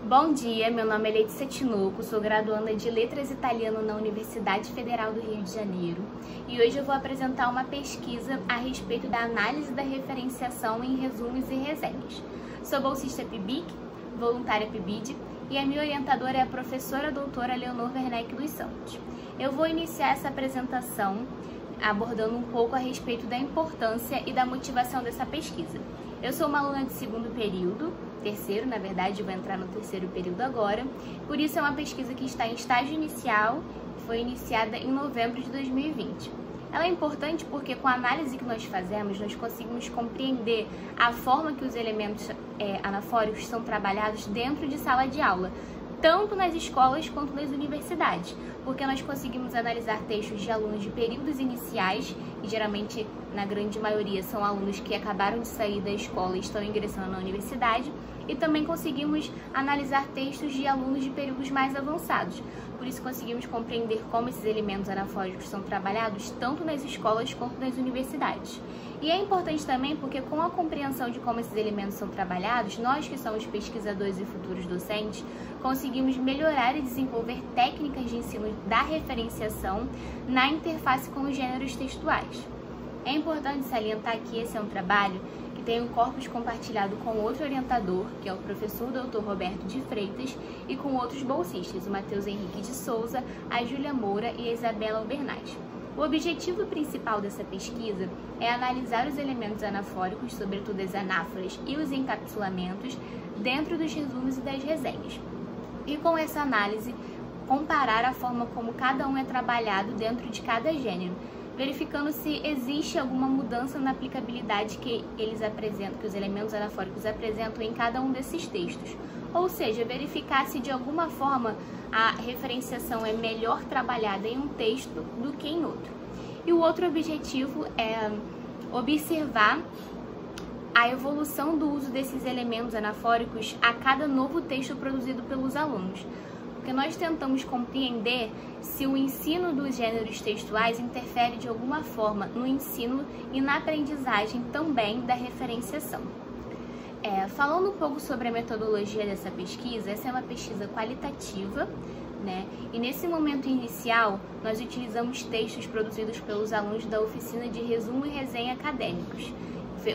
Bom dia, meu nome é Letícia Tinoco, sou graduanda de Letras Italiano na Universidade Federal do Rio de Janeiro e hoje eu vou apresentar uma pesquisa a respeito da análise da referenciação em resumos e resenhas. Sou bolsista PIBIC, voluntária PIBID e a minha orientadora é a professora doutora Leonor Werneck dos Santos. Eu vou iniciar essa apresentação abordando um pouco a respeito da importância e da motivação dessa pesquisa. Eu sou uma aluna de segundo período, terceiro, na verdade, vou entrar no terceiro período agora, por isso é uma pesquisa que está em estágio inicial, foi iniciada em novembro de 2020. Ela é importante porque com a análise que nós fazemos, nós conseguimos compreender a forma que os elementos anafóricos são trabalhados dentro de sala de aula, tanto nas escolas quanto nas universidades, porque nós conseguimos analisar textos de alunos de períodos iniciais, e geralmente, na grande maioria, são alunos que acabaram de sair da escola e estão ingressando na universidade, e também conseguimos analisar textos de alunos de períodos mais avançados. Por isso conseguimos compreender como esses elementos anafóricos são trabalhados tanto nas escolas quanto nas universidades. E é importante também porque com a compreensão de como esses elementos são trabalhados, nós que somos pesquisadores e futuros docentes, conseguimos melhorar e desenvolver técnicas de ensino da referenciação na interface com os gêneros textuais. É importante salientar que esse é um trabalho que tem um corpus compartilhado com outro orientador, que é o professor Dr. Roberto de Freitas, e com outros bolsistas, o Matheus Henrique de Souza, a Júlia Moura e a Isabela Albernaz. O objetivo principal dessa pesquisa é analisar os elementos anafóricos, sobretudo as anáforas e os encapsulamentos, dentro dos resumos e das resenhas. E com essa análise, comparar a forma como cada um é trabalhado dentro de cada gênero, verificando se existe alguma mudança na aplicabilidade que os elementos anafóricos apresentam em cada um desses textos. Ou seja, verificar se de alguma forma a referenciação é melhor trabalhada em um texto do que em outro. E o outro objetivo é observar a evolução do uso desses elementos anafóricos a cada novo texto produzido pelos alunos. Porque nós tentamos compreender se o ensino dos gêneros textuais interfere de alguma forma no ensino e na aprendizagem também da referenciação. Falando um pouco sobre a metodologia dessa pesquisa, essa é uma pesquisa qualitativa, né? E nesse momento inicial, nós utilizamos textos produzidos pelos alunos da oficina de resumo e resenha acadêmicos,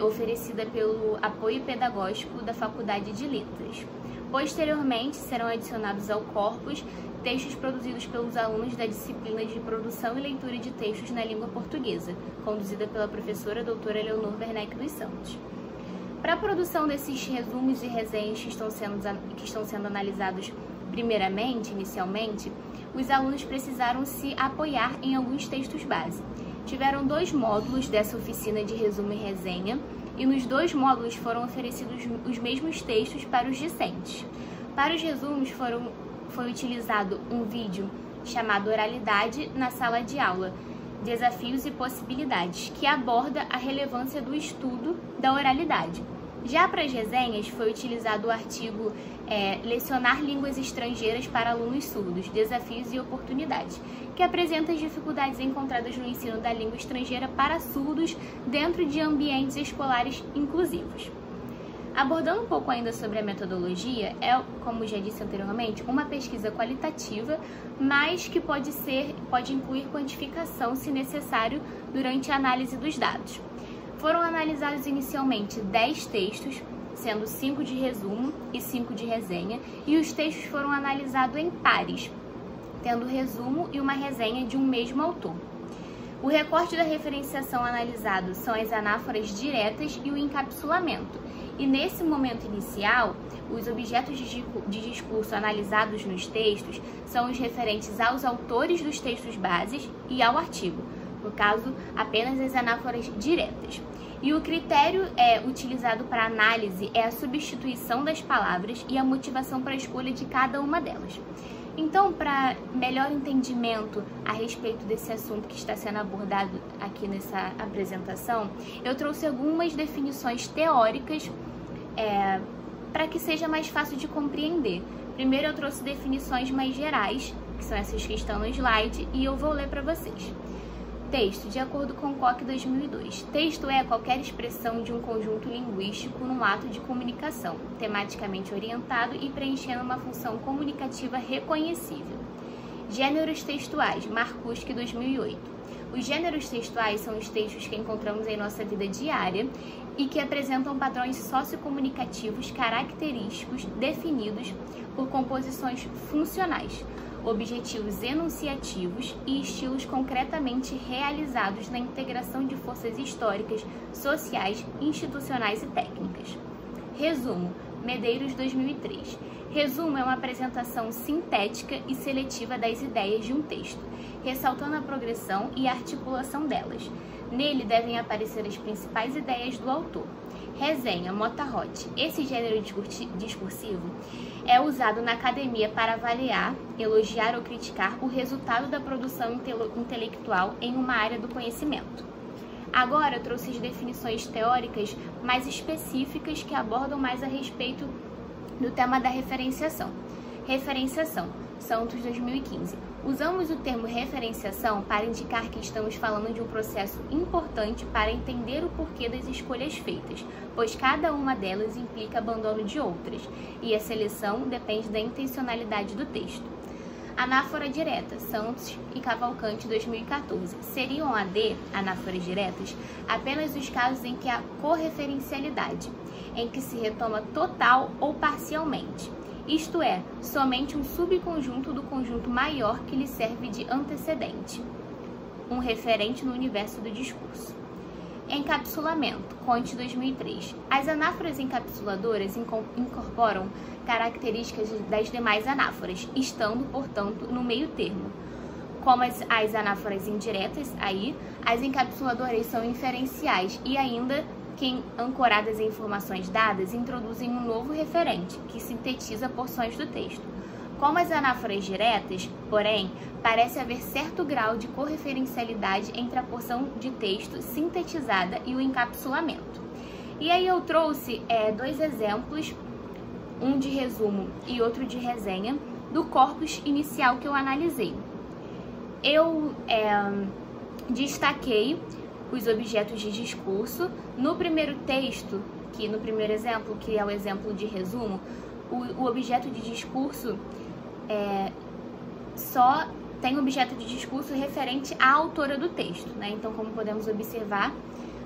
oferecida pelo apoio pedagógico da Faculdade de Letras. Posteriormente, serão adicionados ao corpus textos produzidos pelos alunos da disciplina de produção e leitura de textos na língua portuguesa, conduzida pela professora doutora Leonor Werneck dos Santos. Para a produção desses resumos e resenhas que estão sendo analisados inicialmente, os alunos precisaram se apoiar em alguns textos base. Tiveram 2 módulos dessa oficina de resumo e resenha, e nos 2 módulos foram oferecidos os mesmos textos para os discentes. Para os resumos foi utilizado um vídeo chamado Oralidade na Sala de Aula, Desafios e Possibilidades, que aborda a relevância do estudo da oralidade. Já para as resenhas foi utilizado o artigo Lecionar Línguas Estrangeiras para Alunos Surdos, Desafios e Oportunidades, que apresenta as dificuldades encontradas no ensino da língua estrangeira para surdos dentro de ambientes escolares inclusivos. Abordando um pouco ainda sobre a metodologia, como já disse anteriormente, uma pesquisa qualitativa, mas que pode incluir quantificação, se necessário, durante a análise dos dados. Foram analisados inicialmente 10 textos, sendo 5 de resumo e 5 de resenha, e os textos foram analisados em pares, tendo resumo e uma resenha de um mesmo autor. O recorte da referenciação analisado são as anáforas diretas e o encapsulamento, e nesse momento inicial, os objetos de discurso analisados nos textos são os referentes aos autores dos textos bases e ao artigo, no caso, apenas as anáforas diretas. E o critério utilizado para análise é a substituição das palavras e a motivação para a escolha de cada uma delas. Então, para melhor entendimento a respeito desse assunto que está sendo abordado aqui nessa apresentação, eu trouxe algumas definições teóricas para que seja mais fácil de compreender. Primeiro eu trouxe definições mais gerais, que são essas que estão no slide, e eu vou ler para vocês. Texto, de acordo com Koch 2002. Texto é qualquer expressão de um conjunto linguístico num ato de comunicação, tematicamente orientado e preenchendo uma função comunicativa reconhecível. Gêneros textuais, Marcuski 2008. Os gêneros textuais são os textos que encontramos em nossa vida diária e que apresentam padrões sociocomunicativos característicos definidos por composições funcionais, objetivos enunciativos e estilos concretamente realizados na integração de forças históricas, sociais, institucionais e técnicas. Resumo, Medeiros 2003. Resumo é uma apresentação sintética e seletiva das ideias de um texto, ressaltando a progressão e a articulação delas. Nele devem aparecer as principais ideias do autor. Resenha, Mota-Hot. Esse gênero discursivo é usado na academia para avaliar, elogiar ou criticar o resultado da produção intelectual em uma área do conhecimento. Agora eu trouxe as definições teóricas mais específicas que abordam mais a respeito do tema da referenciação. Referenciação, Santos 2015. Usamos o termo referenciação para indicar que estamos falando de um processo importante para entender o porquê das escolhas feitas, pois cada uma delas implica abandono de outras, e a seleção depende da intencionalidade do texto. Anáfora direta, Santos e Cavalcante 2014. Seriam anáforas diretas, apenas os casos em que há correferencialidade, em que se retoma total ou parcialmente. Isto é, somente um subconjunto do conjunto maior que lhe serve de antecedente, um referente no universo do discurso. Encapsulamento, Conte 2003. As anáforas encapsuladoras incorporam características das demais anáforas, estando, portanto, no meio termo. Como as anáforas indiretas, as encapsuladoras são inferenciais e ainda que, ancoradas em informações dadas, introduzem um novo referente, que sintetiza porções do texto. Como as anáforas diretas, porém, parece haver certo grau de correferencialidade entre a porção de texto sintetizada e o encapsulamento. E aí eu trouxe dois exemplos, um de resumo e outro de resenha, do corpus inicial que eu analisei. Eu destaquei os objetos de discurso. No primeiro texto, no primeiro exemplo, que é o exemplo de resumo, o objeto de discurso só tem objeto de discurso referente à autora do texto, né? Então, como podemos observar,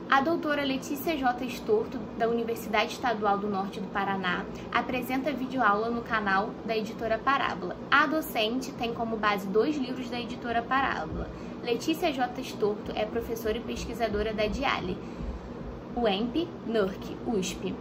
a doutora Letícia J. Storto, da Universidade Estadual do Norte do Paraná, apresenta videoaula no canal da editora Parábola. A docente tem como base 2 livros da editora Parábola. Letícia J. Storto é professora e pesquisadora da DIALE, UEMP, NURC, USP.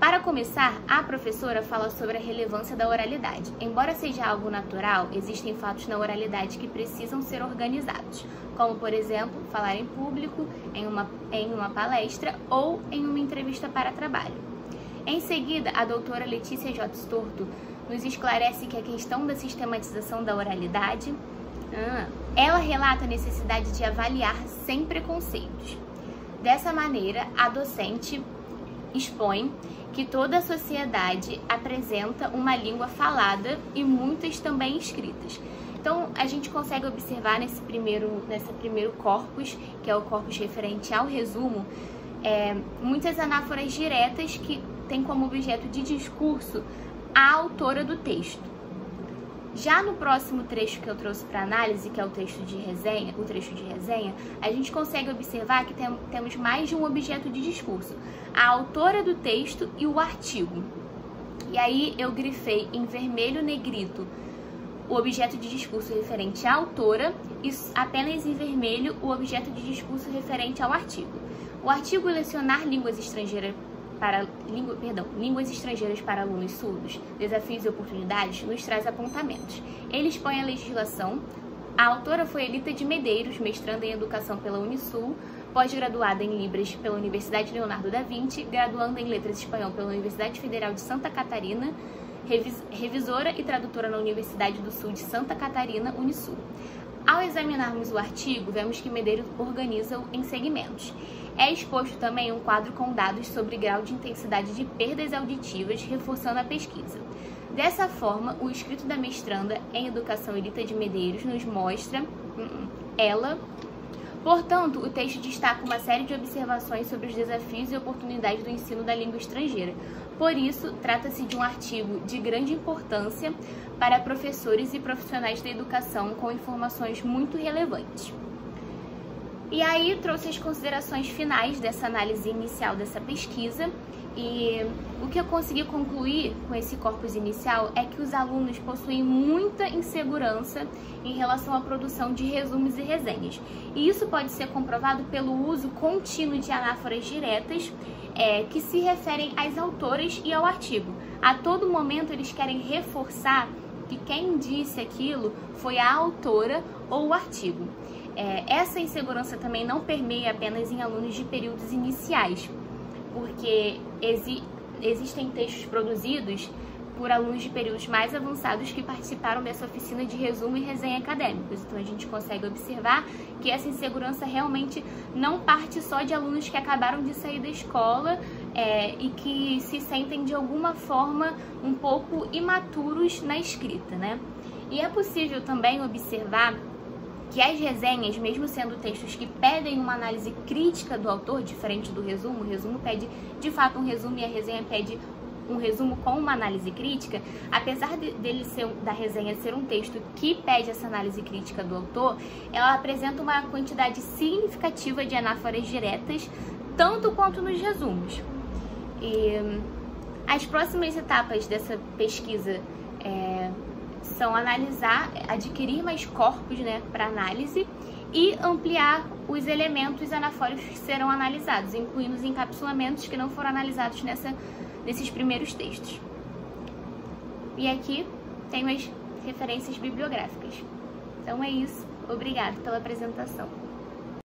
Para começar, a professora fala sobre a relevância da oralidade. Embora seja algo natural, existem fatos na oralidade que precisam ser organizados, como, por exemplo, falar em público, em uma palestra ou em uma entrevista para trabalho. Em seguida, a doutora Letícia J. Storto nos esclarece que a questão da sistematização da oralidade, ela relata a necessidade de avaliar sem preconceitos. Dessa maneira, a docente expõe que toda a sociedade apresenta uma língua falada e muitas também escritas. Então, a gente consegue observar nesse primeiro corpus, que é o corpus referente ao resumo, muitas anáforas diretas que têm como objeto de discurso a autora do texto. Já no próximo trecho que eu trouxe para análise, que é o trecho de resenha, a gente consegue observar que temos mais de um objeto de discurso, a autora do texto e o artigo. E aí eu grifei em vermelho negrito o objeto de discurso referente à autora e apenas em vermelho o objeto de discurso referente ao artigo. O artigo Lecionar línguas estrangeiras para alunos surdos, desafios e oportunidades, nos traz apontamentos. Ele expõe a legislação. A autora foi Elita de Medeiros, mestranda em Educação pela Unisul, pós-graduada em Libras pela Universidade Leonardo da Vinci, graduanda em Letras Espanhol pela Universidade Federal de Santa Catarina, revisora e tradutora na Universidade do Sul de Santa Catarina, Unisul. Ao examinarmos o artigo, vemos que Medeiros organiza-o em segmentos. É exposto também um quadro com dados sobre grau de intensidade de perdas auditivas, reforçando a pesquisa. Dessa forma, o escrito da mestranda em Educação Elita de Medeiros nos mostra, Portanto, o texto destaca uma série de observações sobre os desafios e oportunidades do ensino da língua estrangeira. Por isso, trata-se de um artigo de grande importância para professores e profissionais da educação, com informações muito relevantes. E aí, trouxe as considerações finais dessa análise inicial dessa pesquisa. E o que eu consegui concluir com esse corpus inicial é que os alunos possuem muita insegurança em relação à produção de resumos e resenhas. E isso pode ser comprovado pelo uso contínuo de anáforas diretas que se referem às autoras e ao artigo. A todo momento eles querem reforçar que quem disse aquilo foi a autora ou o artigo. Essa insegurança também não permeia apenas em alunos de períodos iniciais, porque existem textos produzidos por alunos de períodos mais avançados que participaram dessa oficina de resumo e resenha acadêmicos. Então a gente consegue observar que essa insegurança realmente não parte só de alunos que acabaram de sair da escola e que se sentem de alguma forma um pouco imaturos na escrita, né? E é possível também observar que as resenhas, mesmo sendo textos que pedem uma análise crítica do autor, diferente do resumo, o resumo pede de fato um resumo e a resenha pede um resumo com uma análise crítica, apesar da resenha ser um texto que pede essa análise crítica do autor, ela apresenta uma quantidade significativa de anáforas diretas, tanto quanto nos resumos. E as próximas etapas dessa pesquisa são adquirir mais corpos, né, para análise e ampliar os elementos anafóricos que serão analisados, incluindo os encapsulamentos que não foram analisados nesses primeiros textos. E aqui tenho as referências bibliográficas. Então é isso. Obrigada pela apresentação.